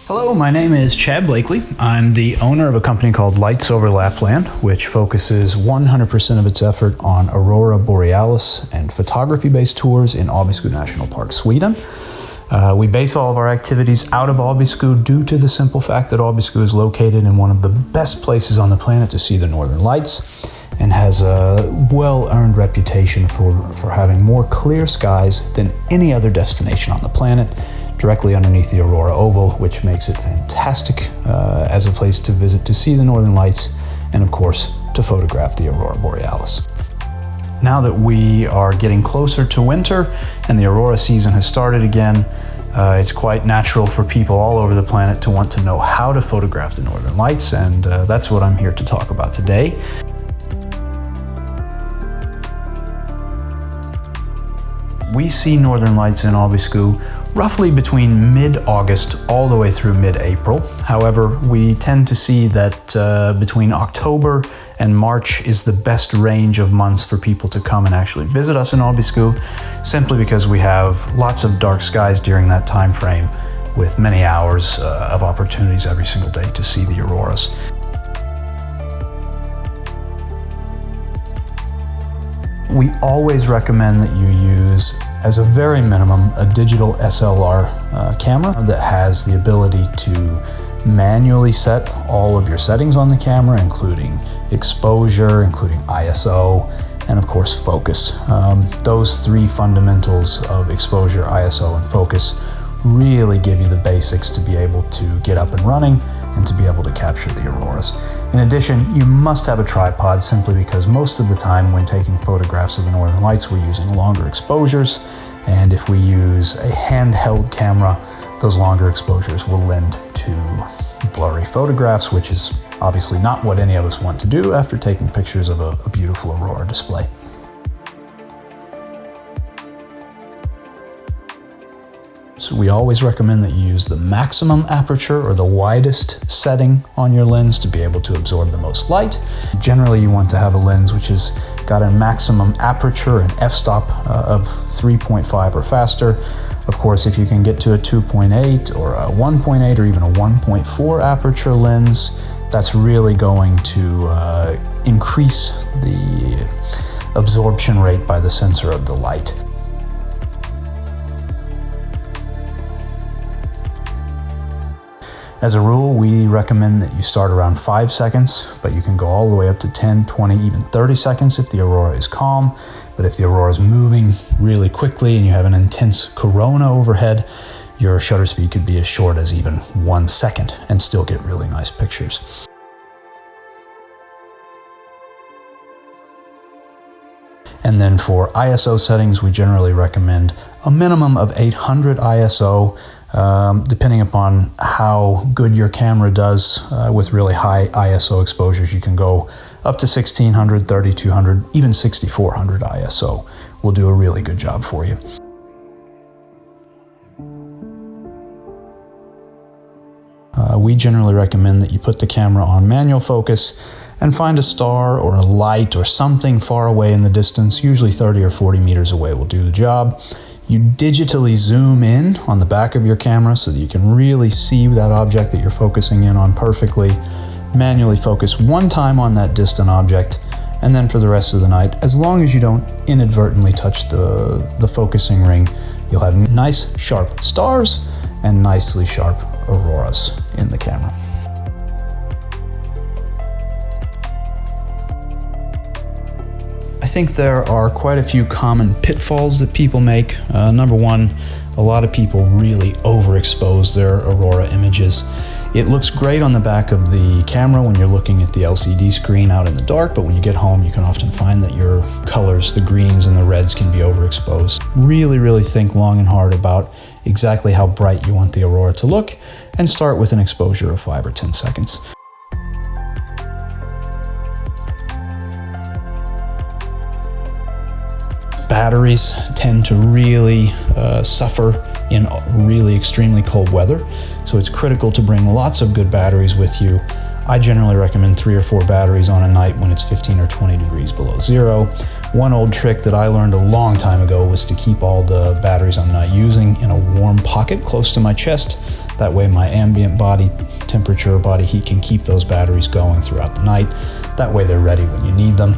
Hello, my name is Chad Blakley. I'm the owner of a company called Lights Over Lapland, which focuses 100% of its effort on Aurora Borealis and photography-based tours in Abisko National Park, Sweden. We base all of our activities out of Abisko due to the simple fact that Abisko is located in one of the best places on the planet to see the northern lights and has a well-earned reputation for having more clear skies than any other destination on the planet, directly underneath the Aurora Oval, which makes it fantastic as a place to visit to see the northern lights and, of course, to photograph the Aurora Borealis. Now that we are getting closer to winter and the aurora season has started again, it's quite natural for people all over the planet to want to know how to photograph the northern lights, and that's what I'm here to talk about today. We see northern lights in Abisko roughly between mid-August all the way through mid-April. However, we tend to see that between October and March is the best range of months for people to come and actually visit us in Abisko, simply because we have lots of dark skies during that time frame with many hours of opportunities every single day to see the auroras. We always recommend that you use, as a very minimum, a digital SLR camera that has the ability to manually set all of your settings on the camera, including exposure, including ISO, and of course focus. Those three fundamentals of exposure, ISO, and focus really give you the basics to be able to get up and running and to be able to capture the auroras. In addition, you must have a tripod, simply because most of the time when taking photographs of the northern lights, we're using longer exposures, and if we use a handheld camera, those longer exposures will lend to blurry photographs, which is obviously not what any of us want to do after taking pictures of a beautiful aurora display. So we always recommend that you use the maximum aperture or the widest setting on your lens to be able to absorb the most light. Generally, you want to have a lens which has got a maximum aperture and f-stop of 3.5 or faster. Of course, if you can get to a 2.8 or a 1.8 or even a 1.4 aperture lens, that's really going to increase the absorption rate by the sensor of the light. As a rule, we recommend that you start around 5 seconds, but you can go all the way up to 10, 20, even 30 seconds if the aurora is calm. But if the aurora is moving really quickly and you have an intense corona overhead, your shutter speed could be as short as even 1 second and still get really nice pictures. And then for ISO settings, we generally recommend a minimum of 800 ISO. Depending upon how good your camera does with really high ISO exposures, you can go up to 1600, 3200, even 6400 ISO will do a really good job for you. We generally recommend that you put the camera on manual focus and find a star or a light or something far away in the distance, usually 30 or 40 meters away will do the job. You digitally zoom in on the back of your camera so that you can really see that object that you're focusing in on perfectly. Manually focus one time on that distant object, and then for the rest of the night, as long as you don't inadvertently touch the focusing ring, you'll have nice sharp stars and nicely sharp auroras in the camera. I think there are quite a few common pitfalls that people make. Number one, a lot of people really overexpose their aurora images. It looks great on the back of the camera when you're looking at the LCD screen out in the dark, but when you get home, you can often find that your colors, the greens and the reds, can be overexposed. Really think long and hard about exactly how bright you want the aurora to look, and start with an exposure of 5 or 10 seconds. Batteries tend to really suffer in really extremely cold weather, so it's critical to bring lots of good batteries with you. I generally recommend 3 or 4 batteries on a night when it's 15 or 20 degrees below zero. One old trick that I learned a long time ago was to keep all the batteries I'm not using in a warm pocket close to my chest. That way my ambient body temperature, body heat can keep those batteries going throughout the night. That way they're ready when you need them.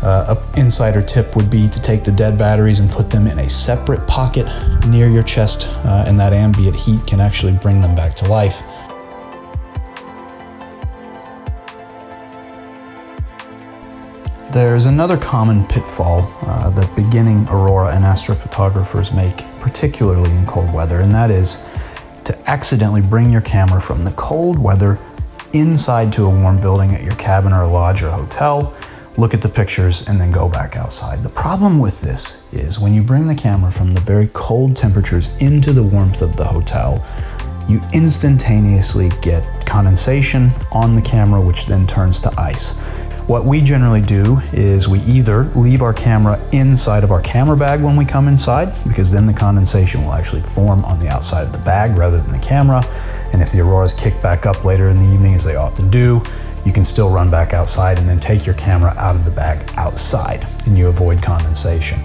An insider tip would be to take the dead batteries and put them in a separate pocket near your chest, and that ambient heat can actually bring them back to life. There's another common pitfall that beginning aurora and astrophotographers make, particularly in cold weather, and that is to accidentally bring your camera from the cold weather inside to a warm building at your cabin or a lodge or hotel, look at the pictures, and then go back outside. The problem with this is when you bring the camera from the very cold temperatures into the warmth of the hotel, you instantaneously get condensation on the camera, which then turns to ice. What we generally do is we either leave our camera inside of our camera bag when we come inside, because then the condensation will actually form on the outside of the bag rather than the camera. And if the auroras kick back up later in the evening, as they often do, you can still run back outside and then take your camera out of the bag outside, and you avoid condensation.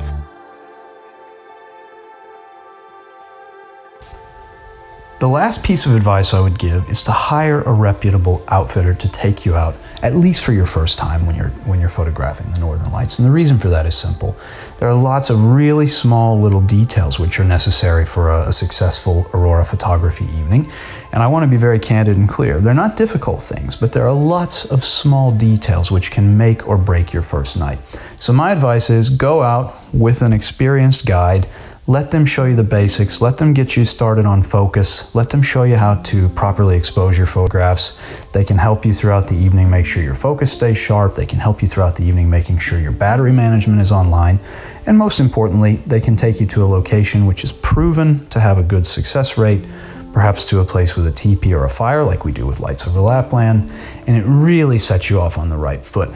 The last piece of advice I would give is to hire a reputable outfitter to take you out, at least for your first time when you're photographing the northern lights. And the reason for that is simple. There are lots of really small little details which are necessary for a successful aurora photography evening. And I want to be very candid and clear. They're not difficult things, but there are lots of small details which can make or break your first night. So my advice is go out with an experienced guide. Let them show you the basics, let them get you started on focus, let them show you how to properly expose your photographs. They can help you throughout the evening make sure your focus stays sharp. They can help you throughout the evening making sure your battery management is online. And most importantly, they can take you to a location which is proven to have a good success rate, perhaps to a place with a teepee or a fire like we do with Lights Over Lapland, and it really sets you off on the right foot.